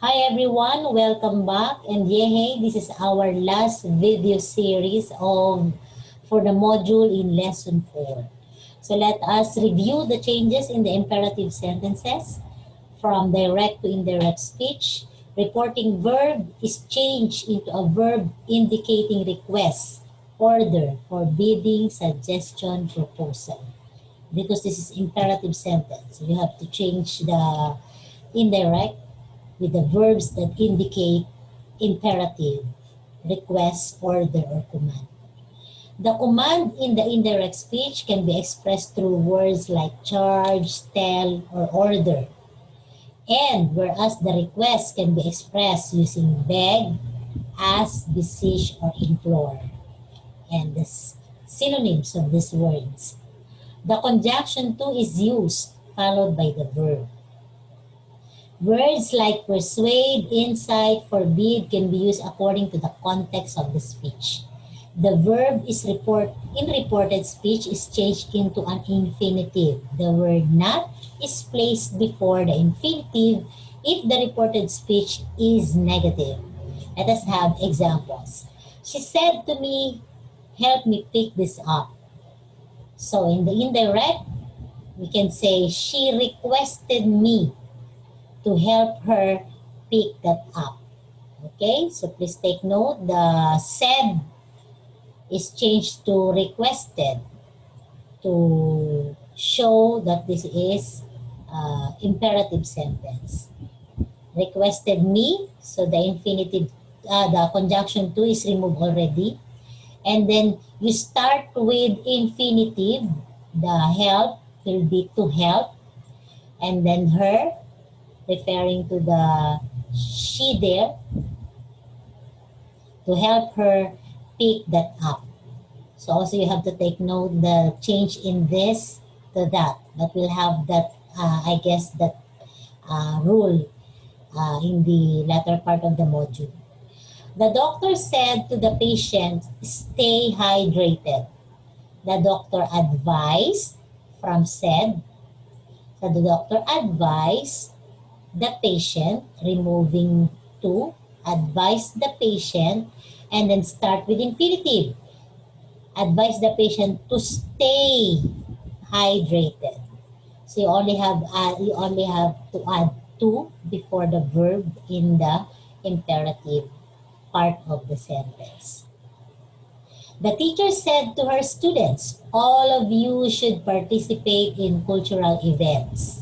Hi everyone, welcome back. And yay, this is our last video series for the module in lesson 4. So let us review the changes in the imperative sentences from direct to indirect speech. Reporting verb is changed into a verb indicating request, order, forbidding, suggestion, proposal. Because this is imperative sentence, you have to change the indirect with the verbs that indicate imperative, request, order, or command. The command in the indirect speech can be expressed through words like charge, tell, or order. And whereas the request can be expressed using beg, ask, beseech, or implore. And the synonyms of these words. The conjunction to is used, followed by the verb. Words like persuade, incite, forbid can be used according to the context of the speech. The verb in reported speech is changed into an infinitive. The word not is placed before the infinitive if the reported speech is negative. Let us have examples. She said to me, help me pick this up. So in the indirect, we can say she requested me to help her pick that up. Okay, so please take note, the said is changed to requested to show that this is imperative sentence. Requested me, so the infinitive, the conjunction to is removed already. And then you start with infinitive, the help will be to help, and then her, referring to the she there, to help her pick that up. So also you have to take note the change in this to that. But we'll have that, I guess, that rule in the latter part of the module. The doctor said to the patient, stay hydrated. The doctor advised from said. So the doctor advised the patient, removing to, advise the patient, and then start with infinitive. Advise the patient to stay hydrated. So you only have to add to before the verb in the imperative part of the sentence. The teacher said to her students, all of you should participate in cultural events.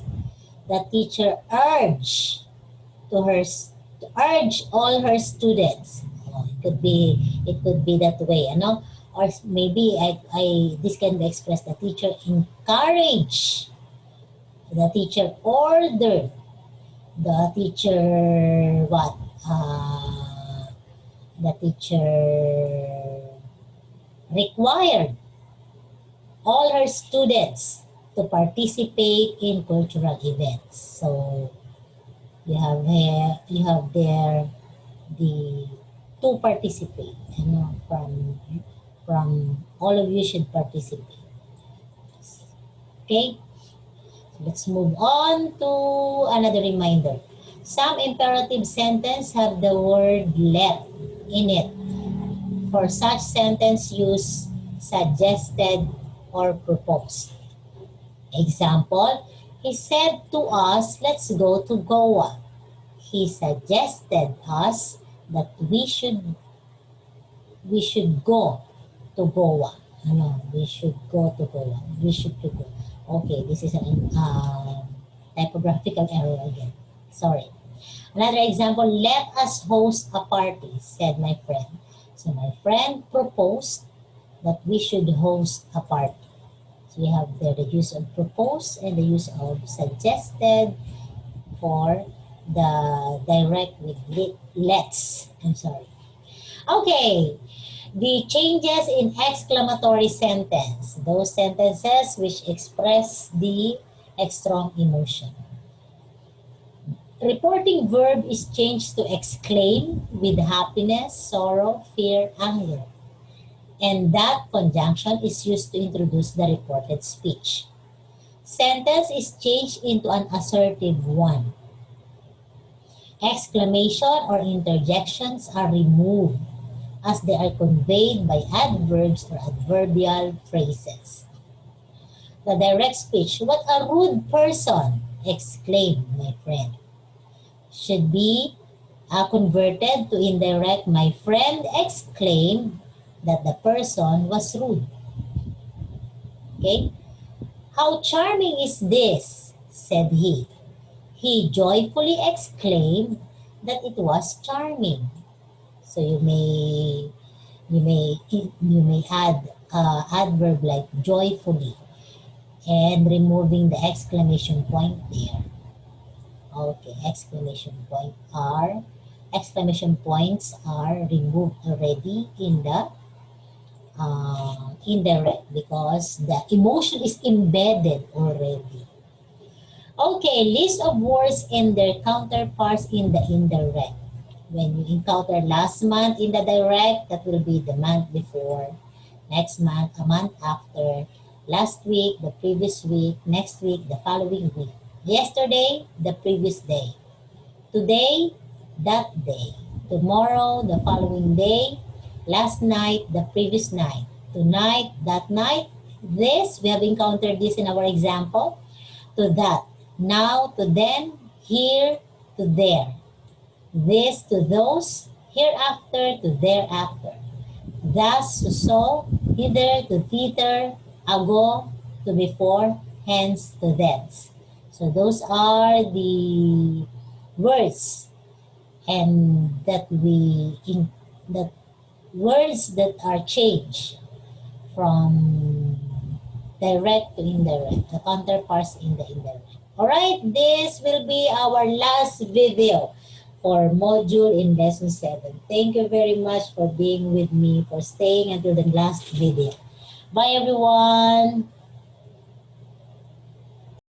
The teacher urged all her students. It could be that way, or maybe this can be expressed. The teacher encouraged. The teacher ordered. The teacher what? The teacher required all her students to participate in cultural events. So you have there the to participate, from all of you should participate. Okay, so let's move on to another reminder. Some imperative sentence have the word let in it. For such sentence, use suggested or proposed. Example, he said to us, let's go to Goa. He suggested us that we should go to Goa. We should go to Goa. We should to go. Okay, this is a typographical error again. Sorry. Another example, let us host a party, said my friend. So my friend proposed that we should host a party. So we have there the use of proposed and the use of suggested for the direct with let's. I'm sorry. Okay, the changes in exclamatory sentence. Those sentences which express the strong emotion. Reporting verb is changed to exclaim with happiness, sorrow, fear, anger. And that conjunction is used to introduce the reported speech. Sentence is changed into an assertive one. Exclamation or interjections are removed as they are conveyed by adverbs or adverbial phrases. The direct speech, "What a rude person!" exclaimed my friend, should be converted to indirect. My friend exclaimed that the person was rude. Okay? "How charming is this?" said he. He joyfully exclaimed that it was charming. So you may add adverb like joyfully and removing the exclamation point there. Okay, exclamation points are removed already in the indirect because the emotion is embedded already. Okay, list of words and their counterparts in the indirect. When you encounter last month in the direct, that will be the month before, next month, a month after, last week, the previous week, next week, the following week. Yesterday, the previous day. Today, that day. Tomorrow, the following day. Last night, the previous night. Tonight, that night. This, we have encountered this in our example. To that. Now, to then. Here, to there. This to those. Hereafter to thereafter. Thus to so. Hither to thither. Ago to before. Hence to thence. So those are the words and that words that are changed from direct to indirect, the counterparts in the indirect. All right, this will be our last video for module in lesson 7. Thank you very much for being with me, for staying until the last video. Bye everyone.